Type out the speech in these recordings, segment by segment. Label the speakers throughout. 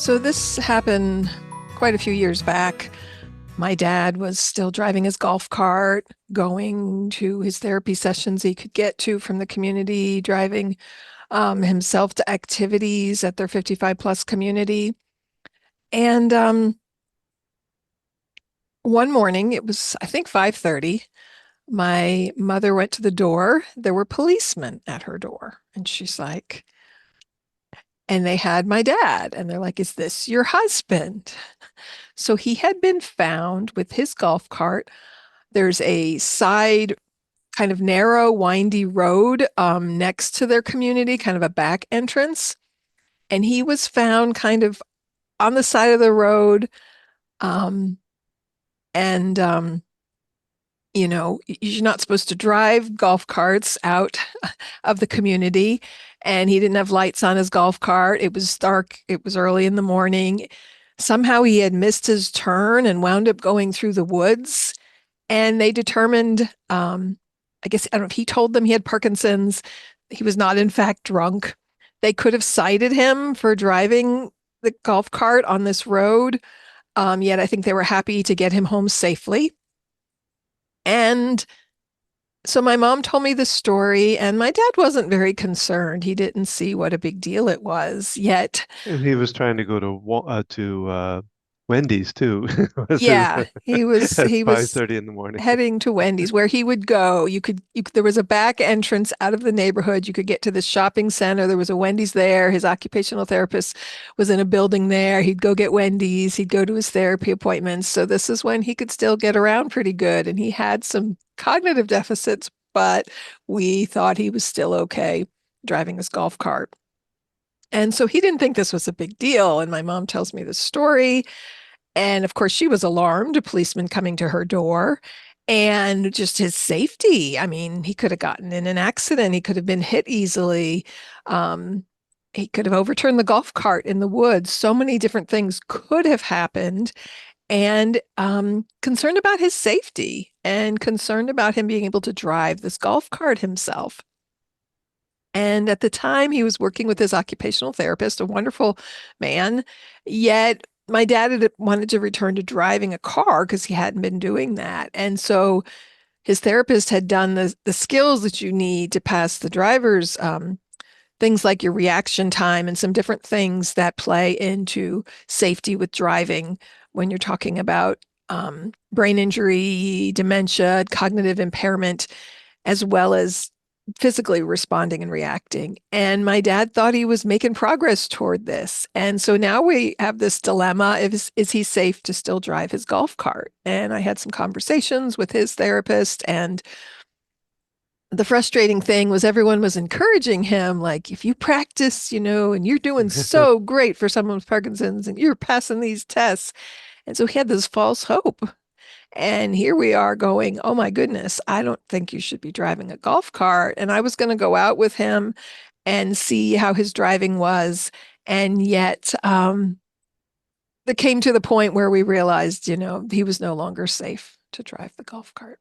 Speaker 1: So this happened quite a few years back. My dad was still driving his golf cart, going to his therapy sessions he could get to from the community, driving himself to activities at their 55 plus community. And one morning, it was, I think, 5:30. My mother went to the door. There were policemen at her door. And she's like, and they had my dad. And they're like, "Is this your husband?" So he had been found with his golf cart. There's a side kind of narrow, windy road next to their community, kind of a back entrance. And he was found kind of on the side of the road. Um, and, you're not supposed to drive golf carts out of the community. And he didn't have lights on his golf cart. It was dark. It was early in the morning. Somehow he had missed his turn and wound up going through the woods. And they determined, I guess, I don't know if he told them he had Parkinson's. He was not, in fact, drunk. They could have cited him for driving the golf cart on this road. Yet I think they were happy to get him home safely. And so my mom told me the story, and my dad wasn't very concerned. He didn't see what a big deal it was. Yet,
Speaker 2: And he was trying to go to Wendy's too. Was his
Speaker 1: yeah, he was
Speaker 2: at
Speaker 1: he was
Speaker 2: 5:30 in the morning.
Speaker 1: heading to Wendy's, where he would go. There was a back entrance out of the neighborhood. You could get to the shopping center. There was a Wendy's there. His occupational therapist was in a building there. He'd go get Wendy's. He'd go to his therapy appointments. So this is when he could still get around pretty good. And he had some cognitive deficits, but we thought he was still okay driving his golf cart. And so he didn't think this was a big deal. And my mom tells me the story. And of course, she was alarmed, a policeman coming to her door, and just his safety. I mean, he could have gotten in an accident, he could have been hit easily. Um, he could have overturned the golf cart in the woods. So many different things could have happened. And concerned about his safety and concerned about him being able to drive this golf cart himself. And at the time, he was working with his occupational therapist, a wonderful man. Yet my dad had wanted to return to driving a car because he hadn't been doing that. And so his therapist had done the skills that you need to pass the driver's things like your reaction time and some different things that play into safety with driving when you're talking about brain injury, dementia, cognitive impairment, as well as physically responding and reacting. And my dad thought he was making progress toward this. And so now we have this dilemma. Is he safe to still drive his golf cart? And I had some conversations with his therapist, and the frustrating thing was everyone was encouraging him, like, if you practice, and you're doing so great for someone with Parkinson's and you're passing these tests. And so he had this false hope. And here we are going, "Oh my goodness, I don't think you should be driving a golf cart." And I was going to go out with him and see how his driving was. And yet, it came to the point where we realized, he was no longer safe to drive the golf cart.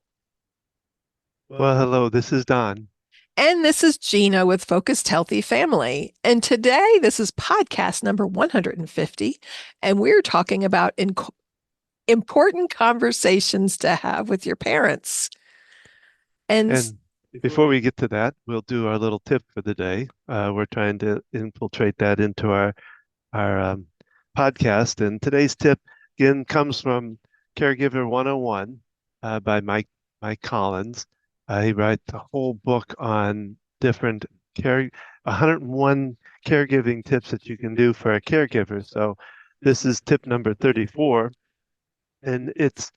Speaker 2: Well, hello, this is Don.
Speaker 1: And this is Gina with Focused Healthy Family. And today, this is podcast number 150. And we're talking about important conversations to have with your parents. And
Speaker 2: And before we get to that, we'll do our little tip for the day. We're trying to infiltrate that into our podcast. And today's tip again comes from Caregiver 101 by Mike Collins. He writes a whole book on different 101 caregiving tips that you can do for a caregiver. So this is tip number 34, and it's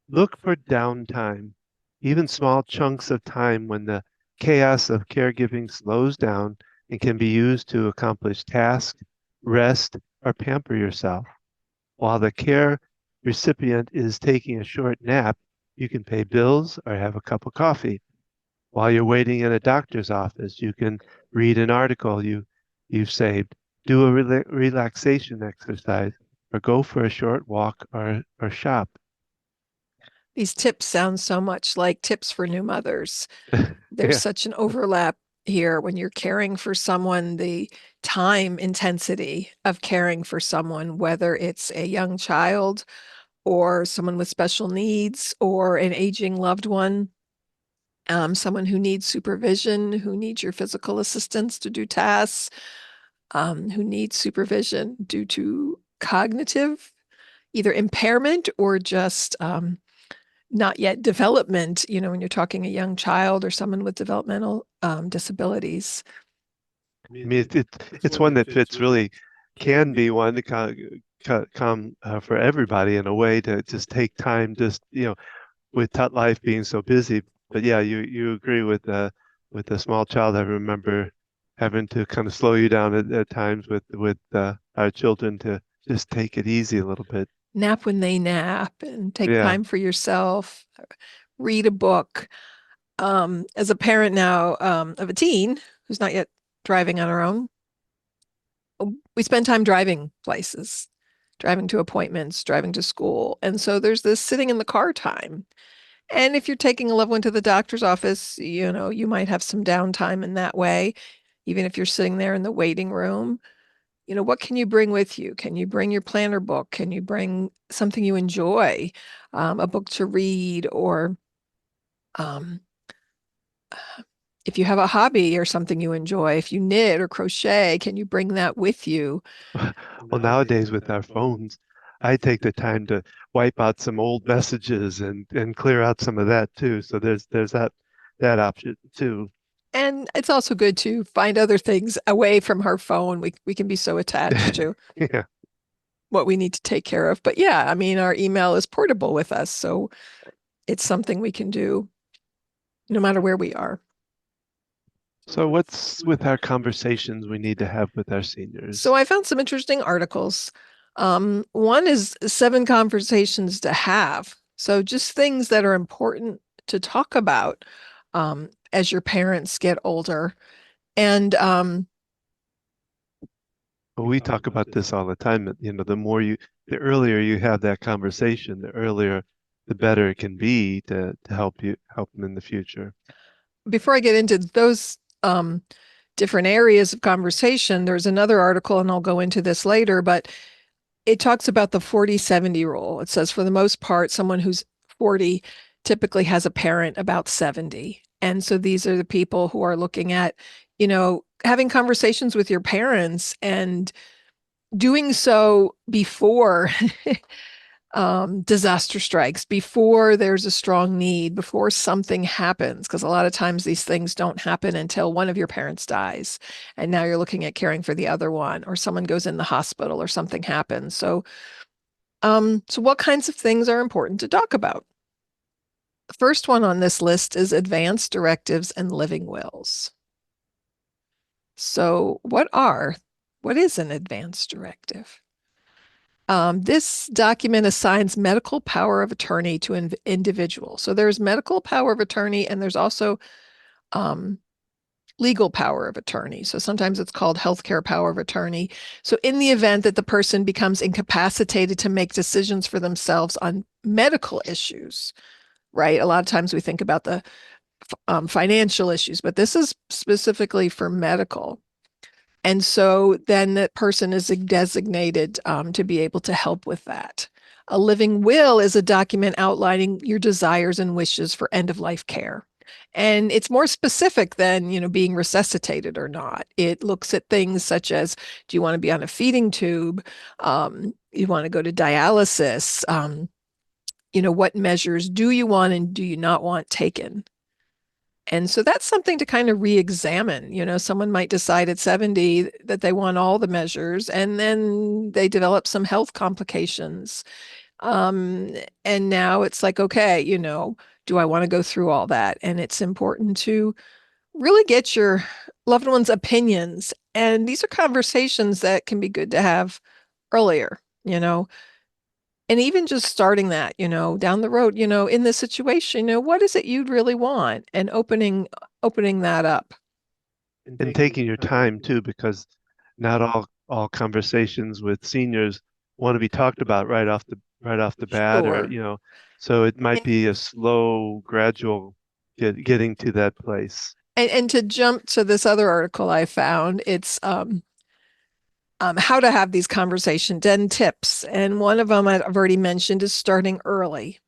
Speaker 2: look for downtime, even small chunks of time when the chaos of caregiving slows down and can be used to accomplish tasks, rest, or pamper yourself. While the care recipient is taking a short nap, you can pay bills or have a cup of coffee. While you're waiting in a doctor's office, you can read an article you've saved, do a relaxation exercise, or go for a short walk or shop.
Speaker 1: these tips sound so much like tips for new mothers. There's
Speaker 2: Yeah.
Speaker 1: such an overlap here when you're caring for someone, the time intensity of caring for someone, whether it's a young child or someone with special needs or an aging loved one, someone who needs supervision, who needs your physical assistance to do tasks, who needs supervision due to cognitive, either impairment or just not yet development, when you're talking a young child or someone with developmental disabilities.
Speaker 2: I mean, it's one that fits really, can be one to come for everybody in a way to just take time, just, with life being so busy. But yeah, you agree with the small child. I remember having to kind of slow you down at times with our children to just take it easy a little bit.
Speaker 1: Nap when they nap and take
Speaker 2: Yeah.
Speaker 1: time for yourself, read a book. As a parent now of a teen who's not yet driving on her own, we spend time driving places, driving to appointments, driving to school. And so there's this sitting in the car time. And if you're taking a loved one to the doctor's office, you might have some downtime in that way, even if you're sitting there in the waiting room. What can you bring with you? Can you bring your planner book? Can you bring something you enjoy, a book to read, or um, if you have a hobby or something you enjoy, if you knit or crochet, can you bring that with you?
Speaker 2: Well, nowadays with our phones, I take the time to wipe out some old messages and clear out some of that too. So there's that option too.
Speaker 1: And it's also good to find other things away from our phone. We can be so attached to
Speaker 2: Yeah.
Speaker 1: what we need to take care of. But yeah, I mean, our email is portable with us, so it's something we can do no matter where we are.
Speaker 2: So what's with our conversations we need to have with our
Speaker 1: So
Speaker 2: seniors?
Speaker 1: I found some interesting articles. One is 7 conversations to have. So just things that are important to talk about as your parents get older. And
Speaker 2: Well, we talk about this all the time. The earlier you have that conversation, the earlier, the better it can be to help them in the future.
Speaker 1: before I get into those different areas of conversation, there's another article, and I'll go into this later, but it talks about the 40-70 rule. It says for the most part, someone who's 40 typically has a parent about 70. And so these are the people who are looking at, having conversations with your parents and doing so before disaster strikes, before there's a strong need, before something happens, because a lot of times these things don't happen until one of your parents dies. And now you're looking at caring for the other one, or someone goes in the hospital or something happens. So what kinds of things are important to talk about? The first one on this list is advance directives and living wills. So what is an advance directive? This document assigns medical power of attorney to an individual. So there's medical power of attorney, and there's also um, legal power of attorney. So sometimes it's called healthcare power of attorney. So in the event that the person becomes incapacitated to make decisions for themselves on medical issues, right? A lot of times we think about the financial issues, but this is specifically for medical. And so then that person is designated to be able to help with that. A living will is a document outlining your desires and wishes for end of life care. And it's more specific than, being resuscitated or not. It looks at things such as, do you want to be on a feeding tube? You want to go to dialysis? What measures do you want and do you not want taken? And so that's something to kind of re-examine. Someone might decide at 70 that they want all the measures, and then they develop some health complications. Um, and now it's like, okay, do I want to go through all that? And it's important to really get your loved one's opinions. And these are conversations that can be good to have earlier, and even just starting that, down the road, in this situation, what is it you'd really want? And opening that up.
Speaker 2: And taking your time too, because not all conversations with seniors want to be talked about right off the bat, or
Speaker 1: Sure.
Speaker 2: so it might be a slow, gradual getting to that place.
Speaker 1: And to jump to this other article I found, it's how to have these conversations, 10 tips. And one of them I've already mentioned is starting early.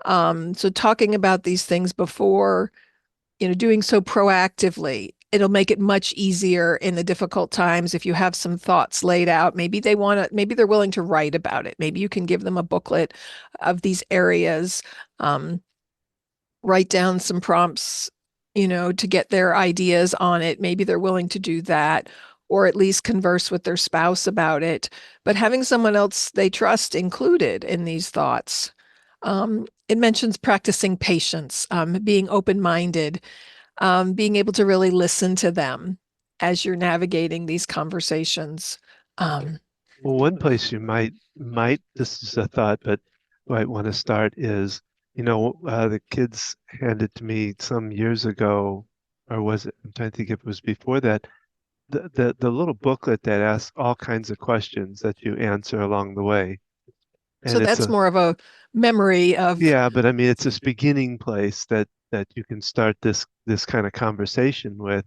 Speaker 1: So talking about these things before, doing so proactively. It'll make it much easier in the difficult times if you have some thoughts laid out. Maybe they're willing to write about it. Maybe you can give them a booklet of these areas. Um, Write down some prompts, to get their ideas on it. Maybe they're willing to do that, or at least converse with their spouse about it. But having someone else they trust included in these thoughts. It mentions practicing patience, being open-minded, being able to really listen to them as you're navigating these conversations. Um,
Speaker 2: Well, one place you might this is a thought, but might want to start is, the kids handed to me some years ago, or was it? I'm trying to think if it was before that. The little booklet that asks all kinds of questions that you answer along the way,
Speaker 1: so
Speaker 2: and it's
Speaker 1: that's
Speaker 2: a
Speaker 1: more of a memory of.
Speaker 2: yeah, but I mean it's this beginning place that you can start this kind of conversation with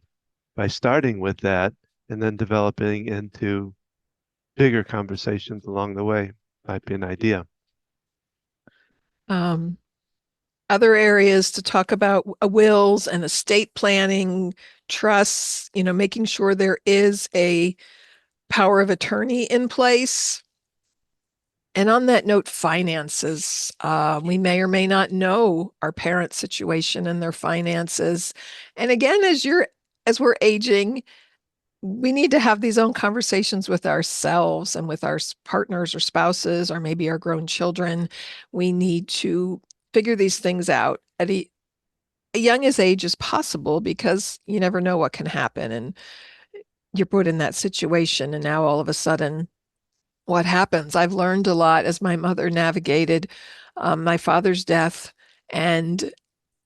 Speaker 2: by starting with that, and then developing into bigger conversations along the way might be an idea.
Speaker 1: um, Other areas to talk about wills and estate planning, trusts, making sure there is a power of attorney in place. And on that note, finances. We may or may not know our parents' situation and their finances. And again, as we're aging, we need to have these own conversations with ourselves and with our partners or spouses or maybe our grown children. We need to figure these things out at a young as age as possible because you never know what can happen. And you're put in that situation. And now all of a sudden, what happens? I've learned a lot as my mother navigated my father's death and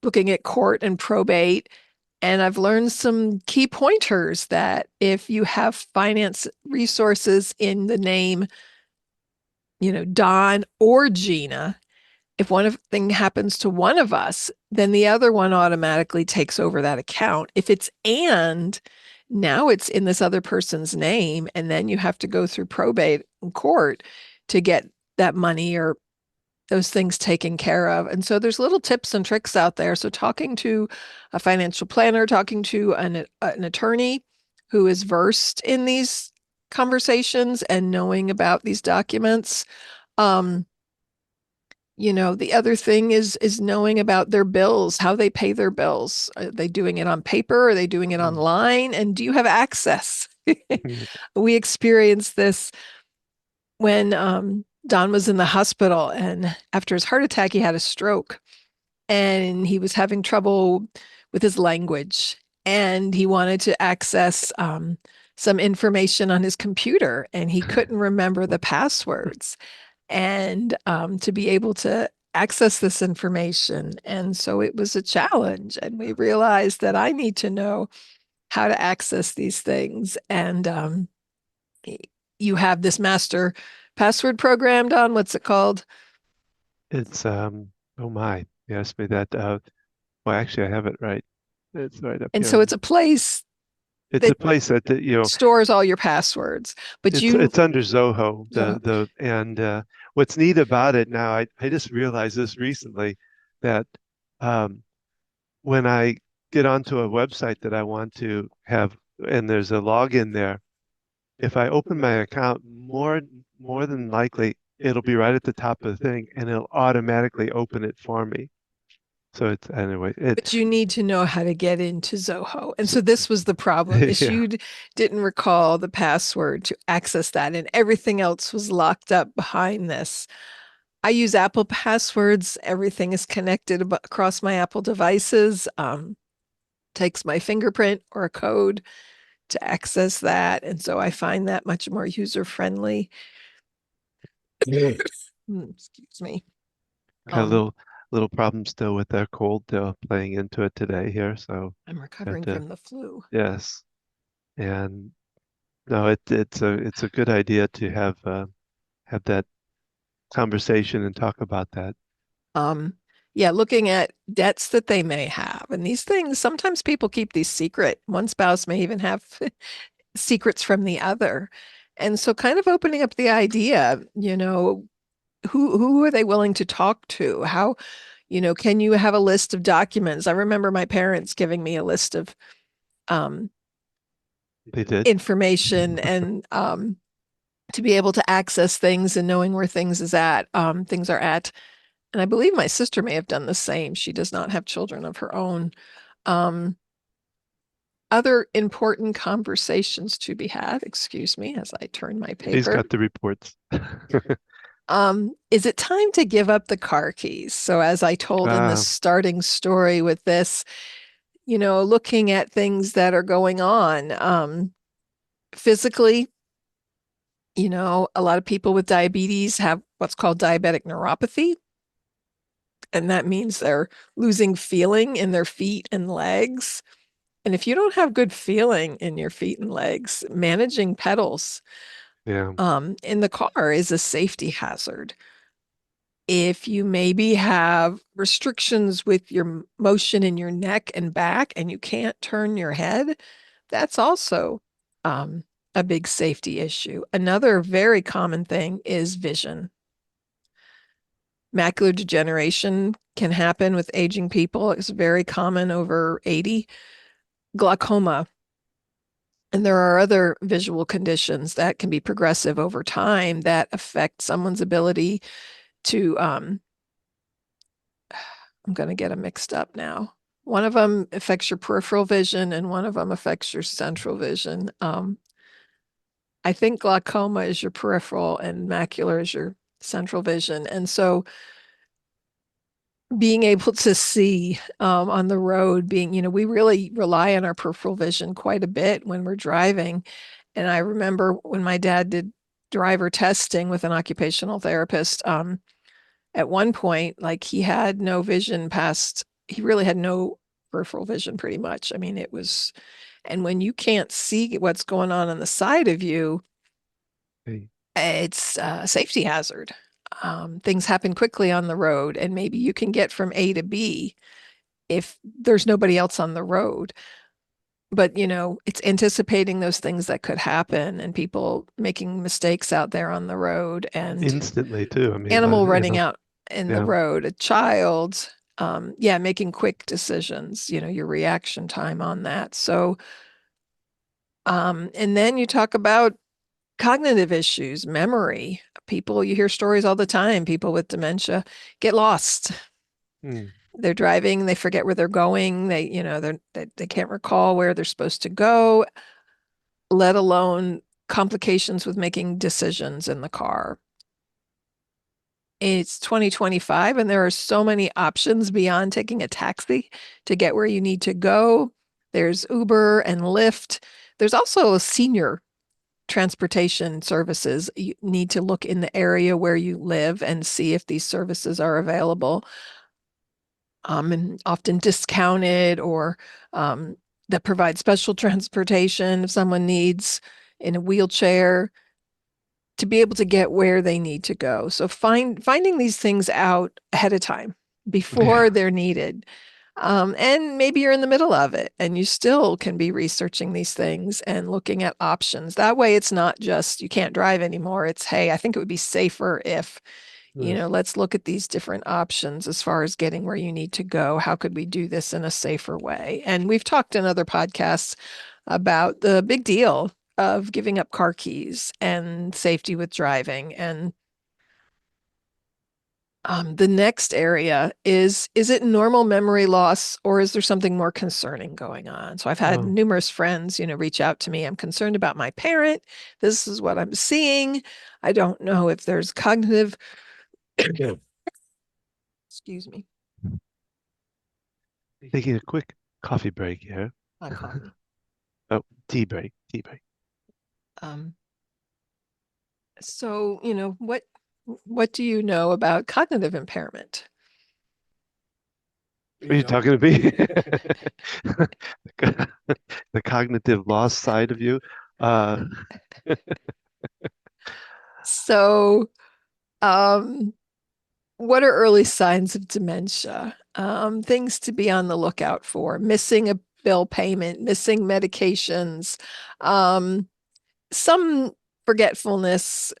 Speaker 1: looking at court and probate. And I've learned some key pointers that if you have finance resources in the name, Don or Gina, if one thing happens to one of us, then the other one automatically takes over that account. If it's and now it's in this other person's name, and then you have to go through probate and court to get that money or those things taken care of. And so there's little tips and tricks out there. So talking to a financial planner, talking to an attorney who is versed in these conversations and knowing about these documents. Um, the other thing is knowing about their bills, how they pay their bills. Are they doing it on paper? Are they doing it
Speaker 2: Mm.
Speaker 1: online? And do you have access? We experienced this when Don was in the hospital, and after his heart attack, he had a stroke, and he was having trouble with his language, and he wanted to access some information on his computer, and he couldn't remember the passwords and to be able to access this information. And so it was a challenge. And we realized that I need to know how to access these things. And you have this master password programmed on, what's it called?
Speaker 2: It's oh my, you asked me that. Well, actually, I have it right. It's right up
Speaker 1: And
Speaker 2: here.
Speaker 1: so it's a place
Speaker 2: It's a
Speaker 1: that
Speaker 2: place that
Speaker 1: stores all your passwords, but you,
Speaker 2: it's under Zoho.
Speaker 1: uh,
Speaker 2: The and what's neat about it now, I just realized this recently that um, when I get onto a website that I want to have, and there's a login there, if I open my account, more than likely it'll be right at the top of the thing, and it'll automatically open it for me. So it's anyway,
Speaker 1: but you need to know how to get into Zoho. And
Speaker 2: so,
Speaker 1: so this was the problem is
Speaker 2: yeah.
Speaker 1: you didn't recall the password to access that and everything else was locked up behind this. I use Apple passwords. Everything is connected across my Apple devices. Takes my fingerprint or a code to access that. And so I find that much more user friendly. Excuse me.
Speaker 2: Got a
Speaker 1: Um,
Speaker 2: little problem still with their cold playing into it today here, so
Speaker 1: I'm
Speaker 2: have
Speaker 1: recovering
Speaker 2: to
Speaker 1: from the flu.
Speaker 2: yes. And no, it's a good idea to have that conversation and talk about that.
Speaker 1: Um, Yeah, looking at debts that they may have. And these things, sometimes people keep these secret. One spouse may even have secrets from the other. And so kind of opening up the idea, who are they willing to talk to? How, can you have a list of documents? I remember my parents giving me a list of um,
Speaker 2: They did.
Speaker 1: information and to be able to access things and knowing where things are at. And I believe my sister may have done the same. She does not have children of her own. Um, Other important conversations to be had, excuse me, as I turn my
Speaker 2: He's
Speaker 1: paper.
Speaker 2: got the reports.
Speaker 1: Is it time to give up the car keys? So, as I told in the
Speaker 2: Ah,
Speaker 1: starting story with this, looking at things that are going on physically, a lot of people with diabetes have what's called diabetic neuropathy. And that means they're losing feeling in their feet and legs. And if you don't have good feeling in your feet and legs, managing pedals
Speaker 2: yeah.
Speaker 1: in the car is a safety hazard. If you maybe have restrictions with your motion in your neck and back and you can't turn your head, that's also um, a big safety issue. Another very common thing is vision. Macular degeneration can happen with aging people. It's very common over 80. Glaucoma. And there are other visual conditions that can be progressive over time that affect someone's ability to, I'm going to get them mixed up now. One of them affects your peripheral vision and one of them affects your central vision. I think glaucoma is your peripheral and macular is your central vision. And so being able to see on the road, we really rely on our peripheral vision quite a bit when we're driving. And I remember when my dad did driver testing with an occupational therapist, at one point, like he really had no peripheral vision pretty much. I mean, and when you can't see what's going on the side of you,
Speaker 2: Hey,
Speaker 1: it's a safety hazard. Things happen quickly on the road, and maybe you can get from A to B if there's nobody else on the road. But, it's anticipating those things that could happen and people making mistakes out there on the road and
Speaker 2: instantly too. I mean,
Speaker 1: animal running out in the
Speaker 2: yeah.
Speaker 1: road, a child, yeah, making quick decisions, your reaction time on that. So, and then you talk about cognitive issues, memory. You hear stories all the time. People with dementia get lost.
Speaker 2: Hmm.
Speaker 1: They're driving, they forget where they're going. They can't recall where they're supposed to go, let alone complications with making decisions in the car. It's 2025 and there are so many options beyond taking a taxi to get where you need to go. There's Uber and Lyft. There's also senior transportation services. You need to look in the area where you live and see if these services are available, and often discounted or that provide special transportation if someone needs in a wheelchair to be able to get where they need to go. So finding these things out ahead of time before
Speaker 2: Yeah.
Speaker 1: they're needed. And maybe you're in the middle of it and you still can be researching these things and looking at options. That way, it's not just you can't drive anymore. It's, hey, I think it would be safer if,
Speaker 2: Yes.
Speaker 1: let's look at these different options as far as getting where you need to go. How could we do this in a safer way? And we've talked in other podcasts about the big deal of giving up car keys and safety with driving. And the next area is it normal memory loss or is there something more concerning going on? So I've had
Speaker 2: Oh,
Speaker 1: numerous friends, reach out to me. I'm concerned about my parent. This is what I'm seeing. I don't know if there's cognitive, excuse me,
Speaker 2: taking a quick coffee break here.
Speaker 1: not coffee.
Speaker 2: Oh, tea break. Tea break.
Speaker 1: Um, so, what do you know about cognitive impairment?
Speaker 2: Are you talking to me? The cognitive loss side of you. Uh,
Speaker 1: So, um, what are early signs of dementia? Things to be on the lookout for: missing a bill payment, missing medications, um, some forgetfulness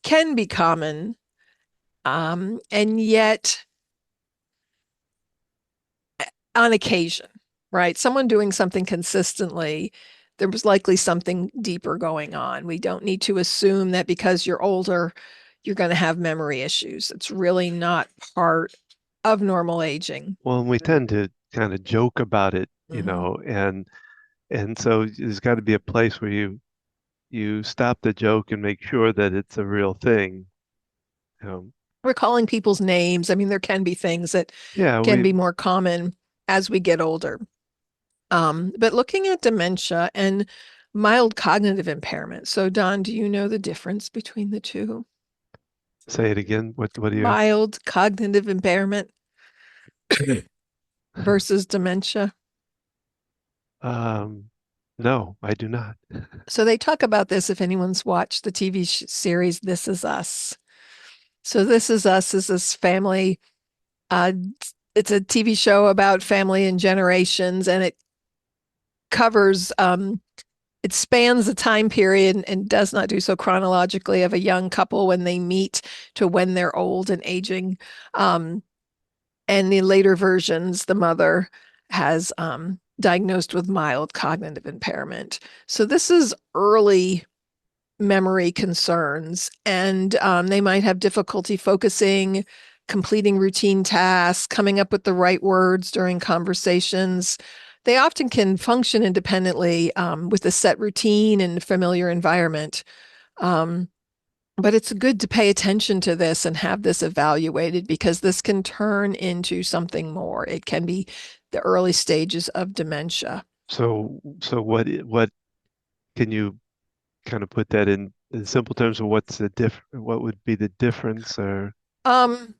Speaker 1: can be common, and yet on occasion, right? Someone doing something consistently, there was likely something deeper going on. We don't need to assume that because you're older, you're going to have memory issues. It's really not part of normal aging.
Speaker 2: Well, and we tend to kind of joke about it,
Speaker 1: Mhm.
Speaker 2: and so there's got to be a place where you stop the joke and make sure that it's a real thing. Um,
Speaker 1: Recalling people's names. I mean, there can be things that
Speaker 2: yeah,
Speaker 1: can
Speaker 2: we
Speaker 1: be more common as we get older. But looking at dementia and mild cognitive impairment. So, Don, do you know the difference between the two?
Speaker 2: say it again. What do you?
Speaker 1: Mild cognitive impairment versus dementia.
Speaker 2: Um, no, I do not.
Speaker 1: So they talk about this if anyone's watched the TV series This Is Us. So This Is Us is this family. Uh, it's a TV show about family and generations, and it covers it spans the time period and does not do so chronologically of a young couple when they meet to when they're old and aging. Um, and the later versions, the mother has diagnosed with mild cognitive impairment. So this is early memory concerns, and they might have difficulty focusing, completing routine tasks, coming up with the right words during conversations. They often can function independently with a set routine and familiar environment. Um, but it's good to pay attention to this and have this evaluated because this can turn into something more. It can be the early stages of dementia.
Speaker 2: So what can you kind of put that in simple terms of what's the what would be the difference or
Speaker 1: Um,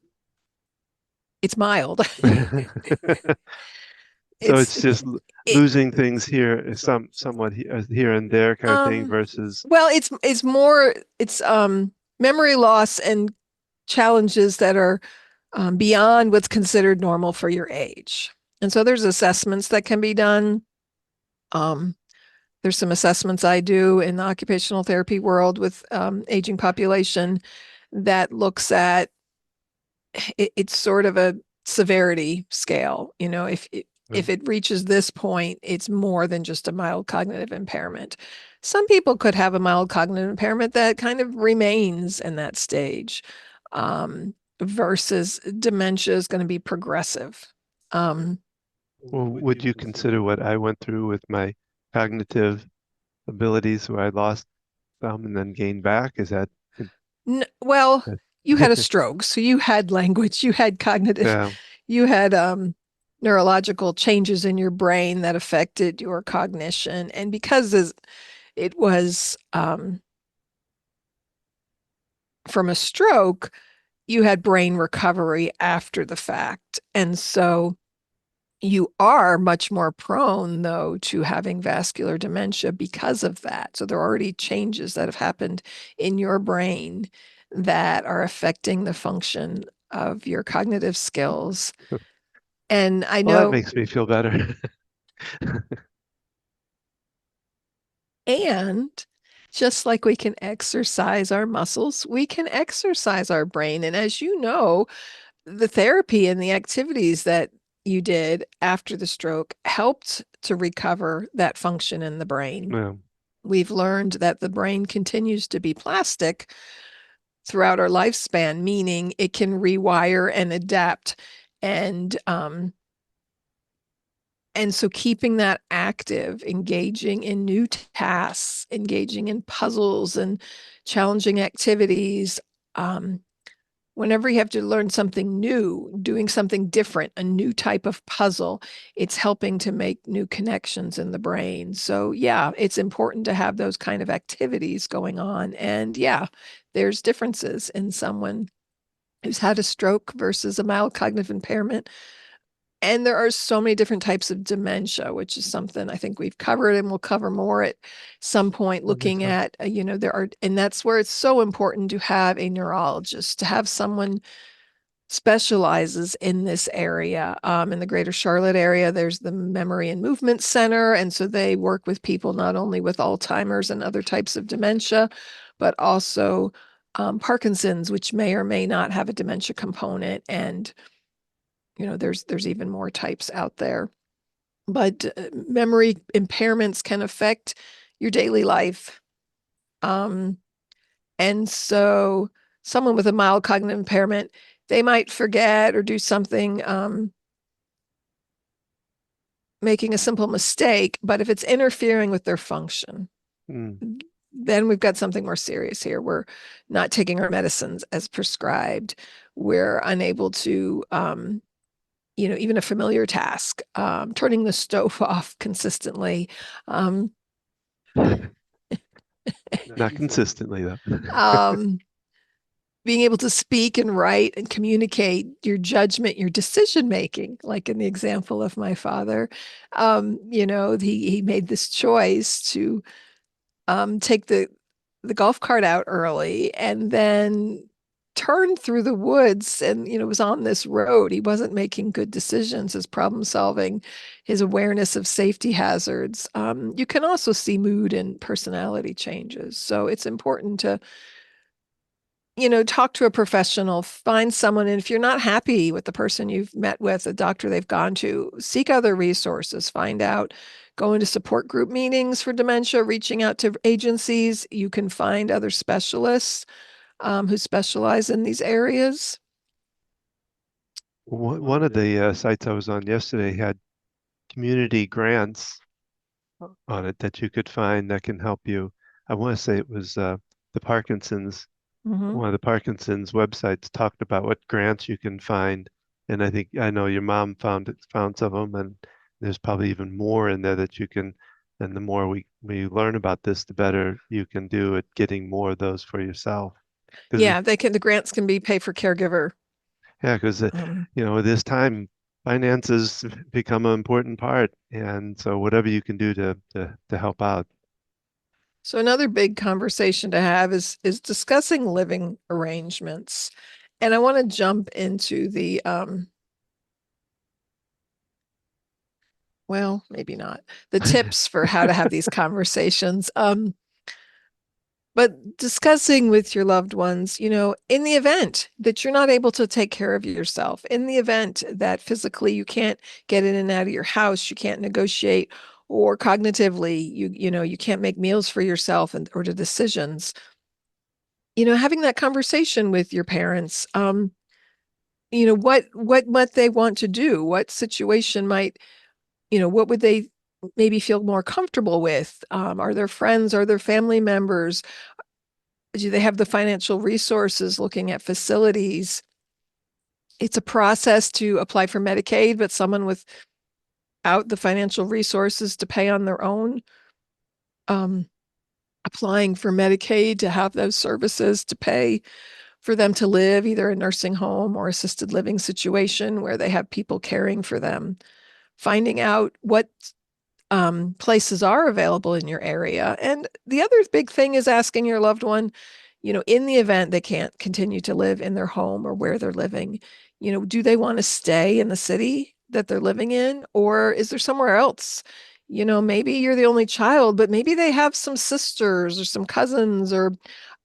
Speaker 1: it's mild.
Speaker 2: so
Speaker 1: it's
Speaker 2: it's just
Speaker 1: it,
Speaker 2: losing things here, somewhat here and there kind of thing
Speaker 1: um,
Speaker 2: versus
Speaker 1: well, it's more it's memory loss and challenges that are beyond what's considered normal for your age. And so there's assessments that can be done. Um, there's some assessments I do in the occupational therapy world with aging population that looks at it's sort of a severity scale. You know, if it reaches this point, it's more than just a mild cognitive impairment. Some people could have a mild cognitive impairment that kind of remains in that stage, versus dementia is going to be progressive. Um,
Speaker 2: well, would you consider what I went through with my cognitive abilities where I lost some and then gained back? Is that
Speaker 1: well, you had a stroke, so you had language, you had cognitive,
Speaker 2: yeah.
Speaker 1: you had neurological changes in your brain that affected your cognition. And because it was from a stroke, you had brain recovery after the fact. And so you are much more prone, though, to having vascular dementia because of that. So there are already changes that have happened in your brain that are affecting the function of your cognitive skills. And I
Speaker 2: Well, that
Speaker 1: know,
Speaker 2: makes me feel better.
Speaker 1: and just like we can exercise our muscles, we can exercise our brain. And as you know, the therapy and the activities that you did after the stroke helped to recover that function in the brain.
Speaker 2: Yeah.
Speaker 1: We've learned that the brain continues to be plastic throughout our lifespan, meaning it can rewire and adapt. And so keeping that active, engaging in new tasks, engaging in puzzles and challenging activities, um, whenever you have to learn something new, doing something different, a new type of puzzle, it's helping to make new connections in the brain. So, yeah, it's important to have those kind of activities going on. And yeah, there's differences in someone who's had a stroke versus a mild cognitive impairment. And there are so many different types of dementia, which is something I think we've covered and we'll cover more at some point,
Speaker 2: I think
Speaker 1: looking
Speaker 2: so.
Speaker 1: at, there are, and that's where it's so important to have a neurologist, to have someone specializes in this area. In the greater Charlotte area, there's the Memory and Movement Center. And so they work with people not only with Alzheimer's and other types of dementia, but also Parkinson's, which may or may not have a dementia component. And, there's even more types out there. But memory impairments can affect your daily life. Um, and so someone with a mild cognitive impairment, they might forget or do something, making a simple mistake, but if it's interfering with their function,
Speaker 2: Mm.
Speaker 1: then we've got something more serious here. We're not taking our medicines as prescribed. We're unable to, even a familiar task, turning the stove off consistently, um,
Speaker 2: Not consistently, though.
Speaker 1: um, being able to speak and write and communicate your judgment, your decision making, like in the example of my father. He made this choice to take the golf cart out early and then turned through the woods and was on this road. He wasn't making good decisions. His problem solving, his awareness of safety hazards. You can also see mood and personality changes. So it's important to talk to a professional, find someone. And if you're not happy with the person you've met with, a doctor they've gone to, seek other resources, find out, go into support group meetings for dementia, reaching out to agencies. You can find other specialists who specialize in these areas.
Speaker 2: One of the sites I was on yesterday had community grants on it that you could find that can help you. I want to say it was the Parkinson's,
Speaker 1: Mhm.
Speaker 2: one of the Parkinson's websites talked about what grants you can find. And I know your mom found some of them, and there's probably even more in there that you can. And the more we learn about this, the better you can do at getting more of those for yourself. Because
Speaker 1: Yeah, the grants can be pay for caregiver.
Speaker 2: yeah, because
Speaker 1: Um,
Speaker 2: this time finances become an important part, and so whatever you can do to help out.
Speaker 1: so another big conversation to have is discussing living arrangements. And I want to jump into the well, maybe not, the tips for how to have these conversations. But discussing with your loved ones, in the event that you're not able to take care of yourself, in the event that physically you can't get in and out of your house, you can't negotiate, or cognitively you can't make meals for yourself and or the decisions, having that conversation with your parents, what they want to do, what situation might, what would they maybe feel more comfortable with? Are there friends? Are there family members? Do they have the financial resources looking at facilities? It's a process to apply for Medicaid, but someone without the financial resources to pay on their own, um, applying for Medicaid to have those services to pay for them to live either a nursing home or assisted living situation where they have people caring for them, finding out what places are available in your area. And the other big thing is asking your loved one, in the event they can't continue to live in their home or where they're living, do they want to stay in the city that they're living in, or is there somewhere else? Maybe you're the only child, but maybe they have some sisters or some cousins or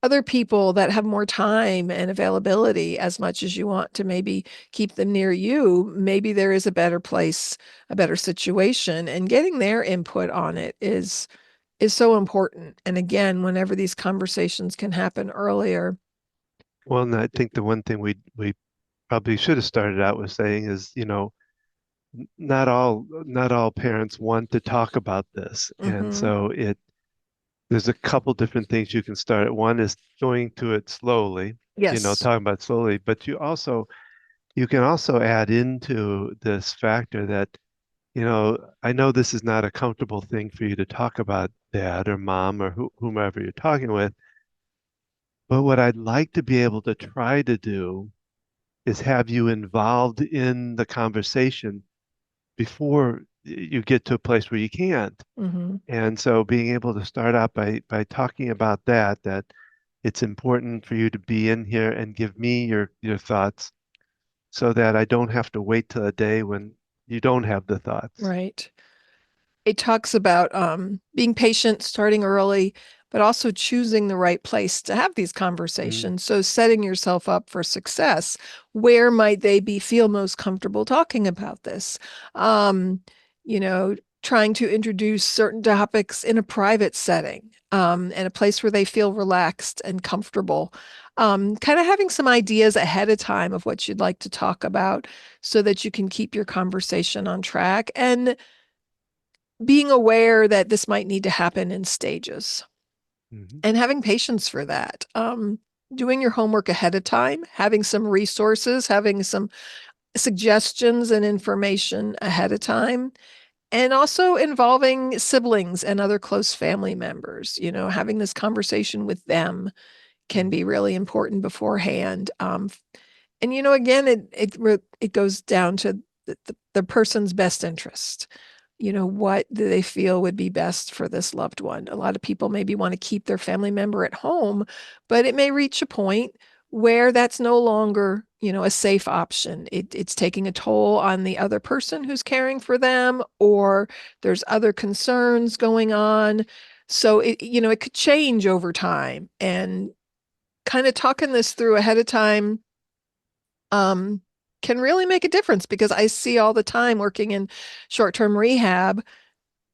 Speaker 1: other people that have more time and availability as much as you want to maybe keep them near you. Maybe there is a better place, a better situation, and getting their input on it is so important. And again, whenever these conversations can happen earlier.
Speaker 2: Well, and I think the one thing we probably should have started out with saying is, not all parents want to talk about this, and
Speaker 1: Hmm.
Speaker 2: so there's a couple different things you can start at. One is going to it slowly,
Speaker 1: Yes.
Speaker 2: talking about it slowly, but you can also add into this factor that, I know this is not a comfortable thing for you to talk about dad or mom or whomever you're talking with, but what I'd like to be able to try to do is have you involved in the conversation before you get to a place where you can't.
Speaker 1: Hmm.
Speaker 2: And so being able to start out by talking about that it's important for you to be in here and give me your thoughts. so that I don't have to wait till a day when you don't have the thoughts.
Speaker 1: Right. It talks about being patient, starting early, but also choosing the right place to have these
Speaker 2: Mm,
Speaker 1: conversations. So setting yourself up for success. Where might they be feel most comfortable talking about this? Um, you know, trying to introduce certain topics in a private setting, and a place where they feel relaxed and comfortable. Kind of having some ideas ahead of time of what you'd like to talk about so that you can keep your conversation on track, and being aware that this might need to happen in stages
Speaker 2: mhm,
Speaker 1: and having patience for that. Doing your homework ahead of time, having some resources, having some suggestions and information ahead of time, and also involving siblings and other close family members. Having this conversation with them can
Speaker 2: mhm,
Speaker 1: be really important beforehand. And again, it goes down to the person's best interest. What do they feel would be best for this loved one? A lot of people maybe want to keep their family member at home, but it may reach a point where that's no longer, a safe option. It's taking a toll on the other person who's caring for them, or there's other concerns going on. So it could change over time, and kind of talking this through ahead of time um, can really make a difference, because I see all the time working in short-term rehab,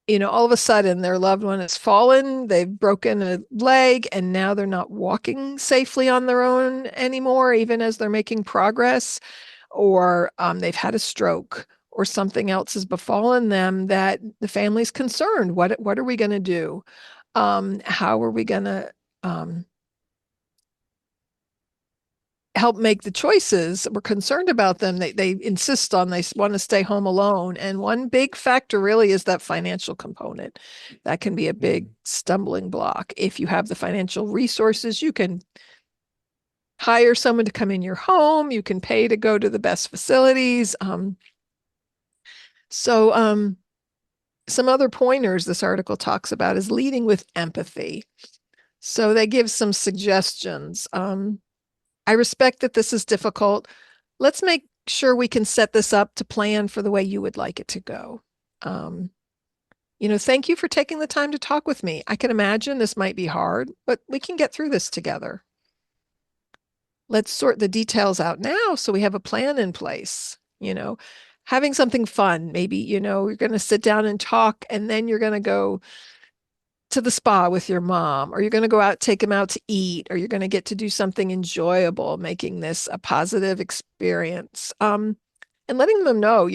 Speaker 1: all of a sudden their loved one has fallen, they've broken a leg, and now they're not walking safely on their own anymore, even as they're making progress, or they've had a stroke, or something else has befallen them that the family's concerned. What are we going to do? How are we going to um, help make the choices? We're concerned about them. They insist on they want to stay home alone. And one big factor really is that financial component. That can be a big
Speaker 2: mhm.
Speaker 1: stumbling block. If you have the financial resources, you can hire someone to come in your home. You can pay to go to the best facilities. So some other pointers this article talks about is leading with empathy. So they give some suggestions. I respect that this is difficult. Let's make sure we can set this up to plan for the way you would like it to go. Um, Thank you for taking the time to talk with me. I can imagine this might be hard, but we can get through this together. Let's sort the details out now so we have a plan in place. Having something fun. Maybe, you're going to sit down and talk, and then you're going to go to the spa with your mom, or you're going to go out, take them out to eat, or you're going to get to do something enjoyable, making this a positive experience. And letting them know,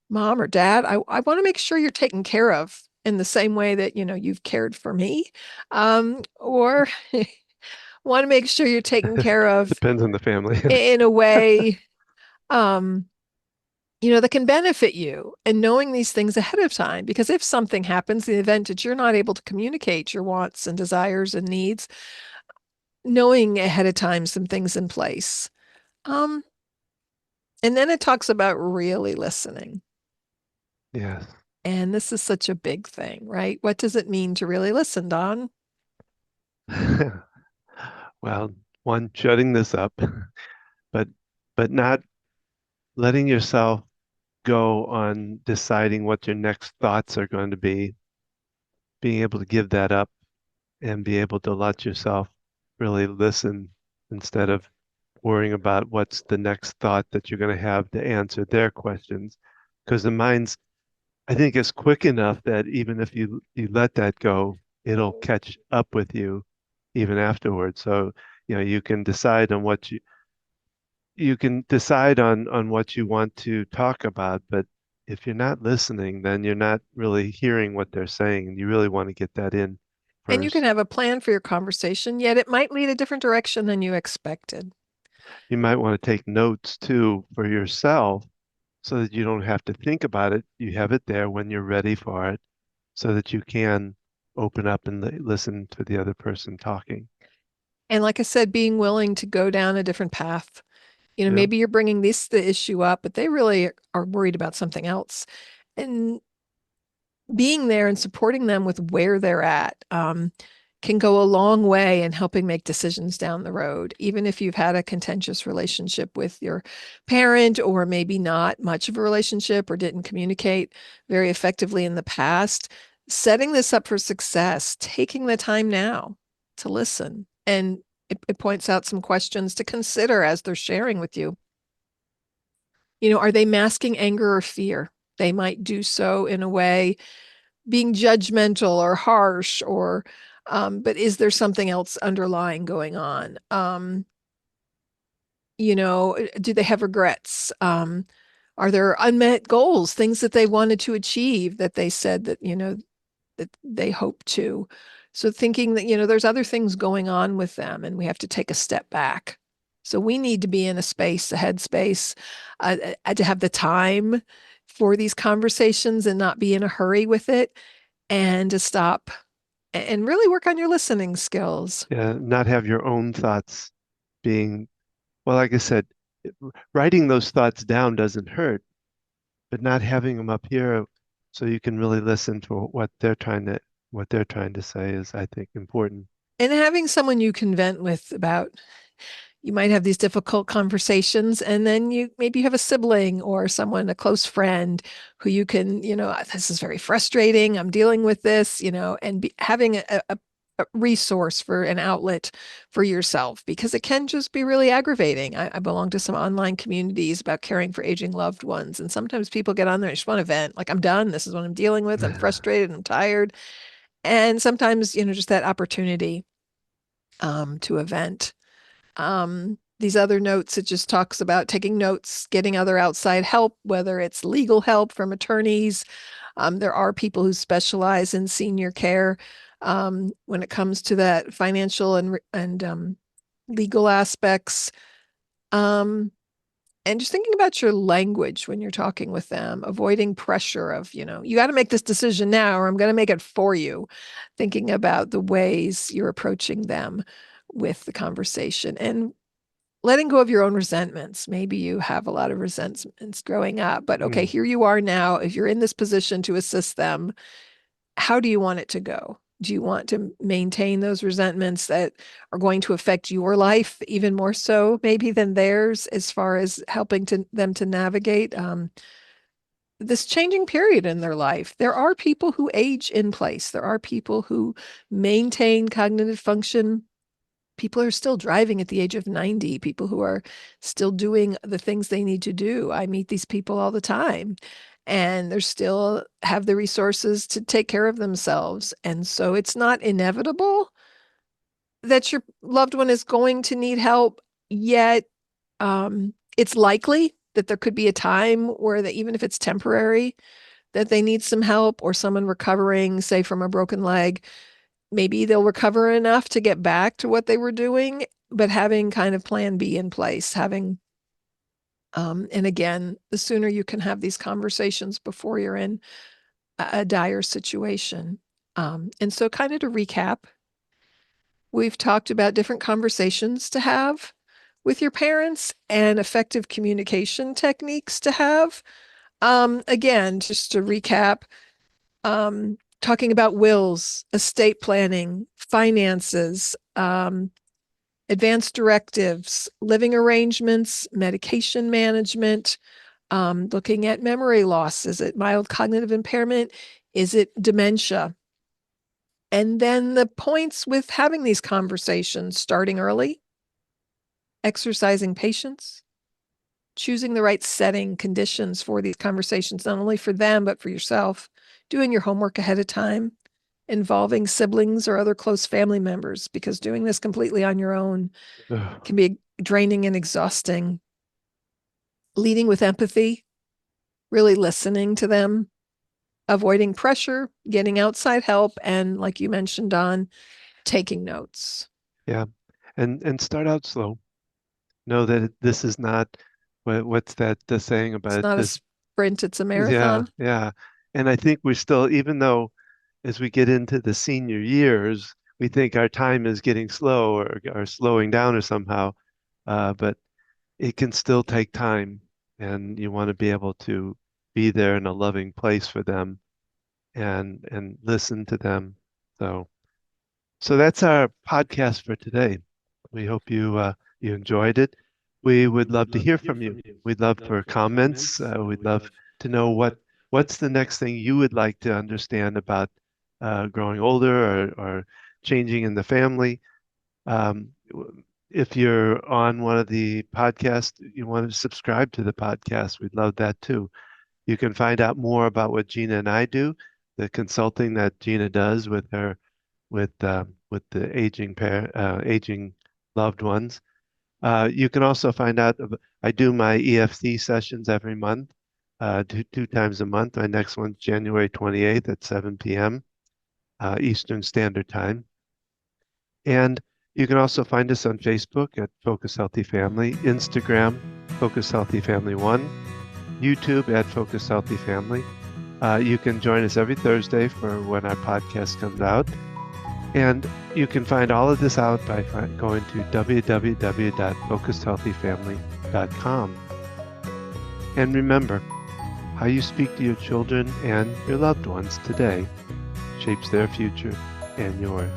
Speaker 1: mom or dad, I want to make sure you're taken care of in the same way that, you've cared for me. Or want to make sure you're taken care of
Speaker 2: Depends on the family.
Speaker 1: in a way, um, that can benefit you, and knowing these things ahead of time. Because if something happens, in the event that you're not able to communicate your wants and desires and needs, knowing ahead of time some things in place. Um, and then it talks about really listening.
Speaker 2: Yes.
Speaker 1: And this is such a big thing, right? What does it mean to really listen, Don?
Speaker 2: Well, one, shutting this up, but not letting yourself go on deciding what your next thoughts are going to be, being able to give that up and be able to let yourself really listen instead of worrying about what's the next thought that you're going to have to answer their questions. Because the mind's, I think, is quick enough that even if you let that go, it'll catch up with you even afterwards. So, you can decide on what you can decide on what you want to talk about, but if you're not listening, then you're not really hearing what they're saying, and you really want to get that in
Speaker 1: And you can
Speaker 2: first.
Speaker 1: have a plan for your conversation, yet it might lead a different direction than you expected.
Speaker 2: You might want to take notes too for yourself so that you don't have to think about it. You have it there when you're ready for it so that you can open up and listen to the other person talking.
Speaker 1: And like I said, being willing to go down a different path.
Speaker 2: Yeah.
Speaker 1: Maybe you're bringing the issue up, but they really are worried about something else. And being there and supporting them with where they're at. can go a long way in helping make decisions down the road, even if you've had a contentious relationship with your parent, or maybe not much of a relationship, or didn't communicate very effectively in the past. Setting this up for success, taking the time now to listen, and it points out some questions to consider as they're sharing with you. Are they masking anger or fear? They might do so in a way being judgmental or harsh, or but is there something else underlying going on? Do they have regrets? Are there unmet goals, things that they wanted to achieve that they said that they hope to? So thinking that, there's other things going on with them, and we have to take a step back. So we need to be in a space, a headspace, to have the time for these conversations and not be in a hurry with it, and to stop and really work on your listening skills.
Speaker 2: Yeah, not have your own thoughts being, well, like I said, writing those thoughts down doesn't hurt, but not having them up here so you can really listen to what they're trying to say is, I think, important.
Speaker 1: And having someone you can vent with about, you might have these difficult conversations, and then you have a sibling or someone, a close friend, who you can, this is very frustrating, I'm dealing with this, and having a resource for an outlet for yourself, because it can just be really aggravating. I belong to some online communities about caring for aging loved ones, and sometimes people get on there and just want to vent, like, I'm done, this is what I'm dealing with, I'm frustrated, I'm tired. And sometimes, just that opportunity to event. These other notes, it just talks about taking notes, getting other outside help, whether it's legal help from attorneys. There are people who specialize in senior care when it comes to that financial and legal aspects. Um, and just thinking about your language when you're talking with them, avoiding pressure of, you got to make this decision now, or I'm going to make it for you. Thinking about the ways you're approaching them with the conversation, and letting go of your own resentments. Maybe you have a lot of resentments growing up, but okay,
Speaker 2: Mm.
Speaker 1: here you are now. If you're in this position to assist them, how do you want it to go? Do you want to maintain those resentments that are going to affect your life even more so, maybe, than theirs, as far as helping them to navigate this changing period in their life? There are people who age in place. There are people who maintain cognitive function. People are still driving at the age of 90, people who are still doing the things they need to do. I meet these people all the time, and they're still have the resources to take care of themselves. And so it's not inevitable that your loved one is going to need help, yet it's likely that there could be a time where that, even if it's temporary, that they need some help, or someone recovering, say, from a broken leg. Maybe they'll recover enough to get back to what they were doing, but having kind of plan B in place, and again, the sooner you can have these conversations before you're in a dire situation. And so, kind of to recap, we've talked about different conversations to have with your parents and effective communication techniques to have. Again, just to recap, talking about wills, estate planning, finances, advanced directives, living arrangements, medication management, looking at memory loss. Is it mild cognitive impairment? Is it dementia? And then the points with having these conversations: starting early, exercising patience, choosing the right setting conditions for these conversations, not only for them, but for yourself, doing your homework ahead of time, involving siblings or other close family members, because doing this completely on your own
Speaker 2: Ugh.
Speaker 1: can be draining and exhausting. Leading with empathy, really listening to them, avoiding pressure, getting outside help, and, like you mentioned, Don, taking notes.
Speaker 2: Yeah, and start out slow. Know that this is not what's that the saying
Speaker 1: It's
Speaker 2: about
Speaker 1: not a
Speaker 2: this?
Speaker 1: sprint, it's a
Speaker 2: Yeah,
Speaker 1: marathon.
Speaker 2: yeah. And I think we're still, even though as we get into the senior years, we think our time is getting slow or slowing down or somehow, but it can still take time, and you want to be able to be there in a loving place for them and listen to them. So. So that's our podcast for today. We hope you enjoyed it. We would love to hear from you. We'd love for comments. We'd love to know what's the next thing you would like to understand about growing older or changing in the family. Um, if you're on one of the podcasts, you want to subscribe to the podcast. We'd love that too. You can find out more about what Gina and I do, the consulting that Gina does with the aging loved ones. You can also find out. I do my EFT sessions every month, two times a month. My next one's January 28th at 7 p.m. Eastern Standard Time. And you can also find us on Facebook at Focus Healthy Family, Instagram, Focus Healthy Family 1, YouTube at Focus Healthy Family. You can join us every Thursday for when our podcast comes out. And you can find all of this out by going to www.focusedhealthyfamily.com. And remember, how you speak to your children and your loved ones today shapes their future and yours.